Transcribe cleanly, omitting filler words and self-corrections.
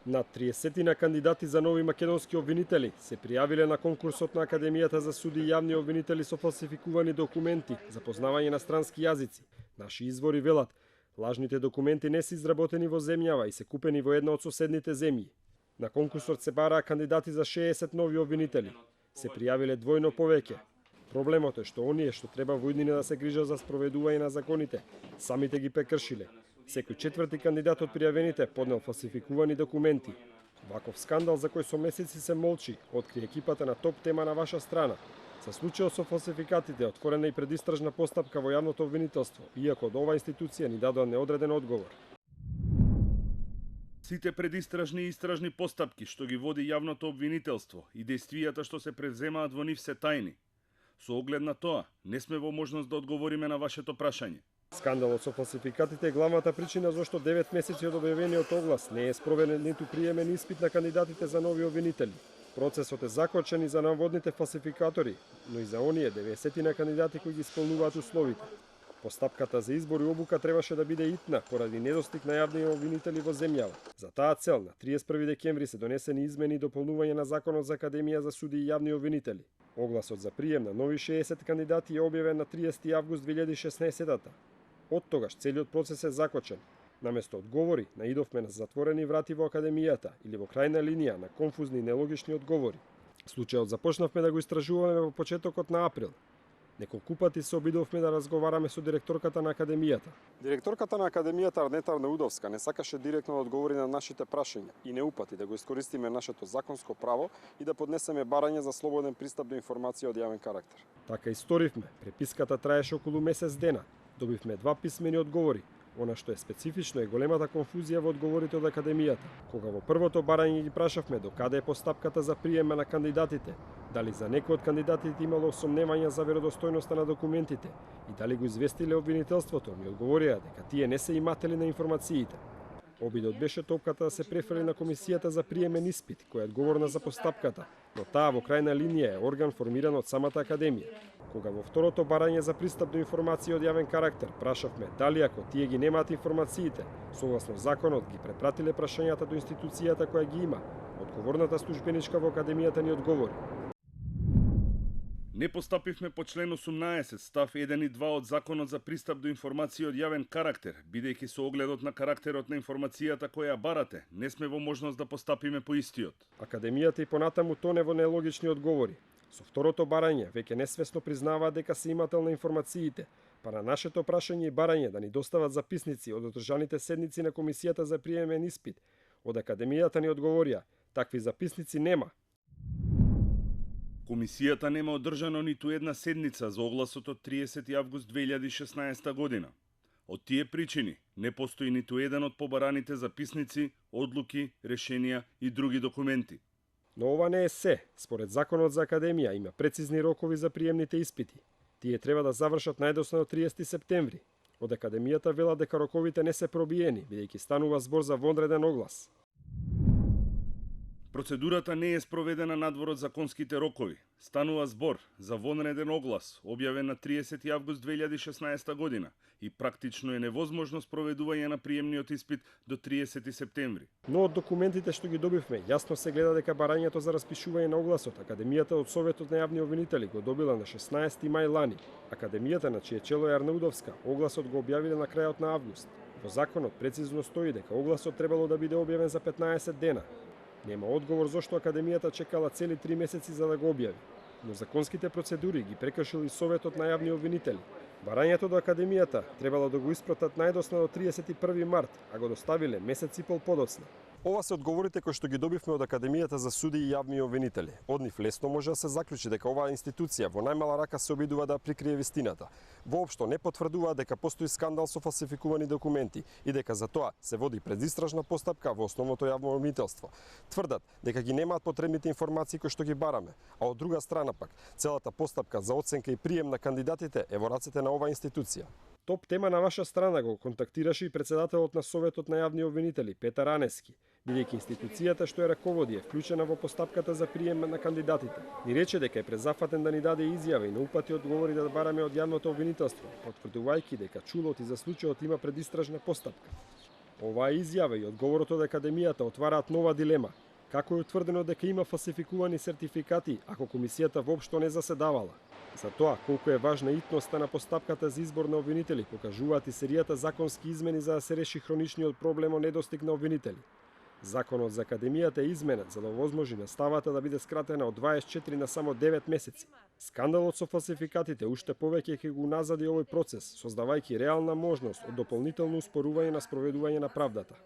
Над 30 кандидати за нови македонски обвинители се пријавиле на конкурсот на Академијата за суди и јавни обвинители со фалсификувани документи за познавање на странски јазици. Наши извори велат, лажните документи не се изработени во земјава и се купени во една од соседните земји. На конкурсот се бараа кандидати за 60 нови обвинители. Се пријавиле двојно повеќе. Проблемот е што оние што треба во иднина да се грижат за спроведување на законите, самите ги прекршиле. Секој четврти кандидат од пријавените поднел фалсификувани документи. Ваков скандал за кој со месеци се молчи, откри екипата на Топ тема на ваша страна. За случајот со фалсификатите отворена и предистражна постапка во јавното обвинителство, иако од оваа институција ни дадоа неодреден одговор. Сите предистражни и истражни постапки што ги води јавното обвинителство и действијата што се преземаат во нив се тајни. Со оглед на тоа, не сме во можност да одговориме на вашето прашање. Скандалот со фалсификатите е главната причина зашто 9 месеци од објавениот оглас не е спроведен ниту приемен испит на кандидатите за нови обвинители. Процесот е закочен и за наводните фалсификатори, но и за оние 90 кандидати кои ги исполнуваат условите. Постапката за избор и обука требаше да биде итна поради недостиг на јавни обвинители во земјава. За таа цел на 31 декември се донесени измени и дополнување на Законот за Академија за суди и јавни обвинители. Огласот за прием на нови 60 кандидати е објавен на 30 август 2016-та. Од тогаш целиот процес е закочен. Наместо одговори, наидовме на затворени врати во Академијата или во крајна линија на конфузни и нелогични одговори. Случајот започнавме да го истражуваме во почетокот на април. Неколку пати се обидовме да разговараме со директорката на Академијата. Директорката на Академијата Арнета Арнаудовска не сакаше директно да одговори на нашите прашања и не упати да го искористиме нашето законско право и да поднесеме барање за слободен пристап до информација од јавен карактер. Така и сторивме. Преписката траеше околу месец дена. Добивме 2 писмени одговори. Она што е специфично е големата конфузија во одговорите од Академијата. Кога во првото барање ги прашавме до каде е постапката за приема на кандидатите, дали за некој од кандидатите имало сомневања за веродостојноста на документите и дали го известиле обвинителството, ми одговорија дека тие не се иматели на информациите. Обидот беше топката да се префрли на Комисијата за приемен испит, која е одговорна за постапката, но таа во крајна линија е орган формиран од самата Академија. Кога во второто барање за пристап до информации од јавен карактер прашавме дали ако тие ги немаат информациите, согласно законот ги препратиле прашањата до институцијата која ги има, одговорната службеничка во Академијата ни одговори. Не постапивме по член 18, став 1 и 2 од Законот за пристап до информации од јавен карактер, бидејќи со огледот на карактерот на информацијата која барате, не сме во можност да постапиме по истиот. Академијата и понатаму тоне во нелогични одговори. Со второто барање веќе несвесно признаваат дека се имател на информациите, па на нашето прашање и барање да ни достават записници од одржаните седници на Комисијата за приемен испит, од Академијата ни одговорија, такви записници нема. Комисијата нема одржано ниту една седница за огласот од 30 август 2016 година. Од тие причини не постои ниту еден од побараните записници, одлуки, решенија и други документи. Но ова не е се. Според Законот за Академија има прецизни рокови за приемните испити. Тие треба да завршат најдосно до 30 септември. Од Академијата велат дека роковите не се пробиени, бидејќи станува збор за вонреден оглас. Процедурата не е спроведена надвор од законските рокови. Станува збор за вонреден оглас, објавен на 30 август 2016 година и практично е невозможно спроведување на приемниот испит до 30 септември. Но од документите што ги добивме, јасно се гледа дека барањето за распишување на огласот Академијата од Советот на јавни обвинители го добила на 16 мај лани. Академијата на чие чело е Арнаудовска, огласот го објавиле на крајот на август. Во законот прецизно стои дека огласот требало да биде објавен за 15 дена. Нема одговор зошто Академијата чекала цели 3 месеци за да го објави, но законските процедури ги прекршил и Советот на јавни обвинители. Барањето до Академијата требало да го испратат најдосно до 31 март, а го доставиле месец и пол подоцна. Ова се одговорите кои што ги добивме од Академијата за суди и јавни обвинители. Од нив лесно може да се заклучи дека оваа институција во најмала рака се обидува да прикрие вистината. Воопшто не потврдува дека постои скандал со фалсификувани документи и дека за тоа се води предистражна постапка во основното јавно обвинителство. Тврдат дека ги немаат потребните информации кои што ги бараме, а од друга страна пак целата постапка за оценка и прием на кандидатите е во рацете на оваа институција. Топ тема на ваша страна го контактираше и председателот на Советот на јавни обвинители Петар Анески, бидејќи институцијата што ја раководи е вклучена во постапката за прием на кандидатите. Ни рече дека е презафатен да ни даде изјава и не упати одговори да бараме од јавното обвинителство, потврдувајќи дека чулот и за случајот има предистражна постапка. Оваа изјава и одговорот од Академијата отвараат нова дилема. Како е утврдено дека има фалсификувани сертификати ако комисијата воопшто не заседавала? За тоа колку е важна итноста на постапката за избор на обвинители покажуваат и серијата законски измени за да се реши хроничниот проблем од недостиг на обвинители. Законот за Академијата е изменет за да овозможи наставата да биде скратена од 24 на само 9 месеци. Скандалот со фалсификатите уште повеќе ќе го назади овој процес, создавајќи реална можност од дополнително успорување на спроведување на правдата.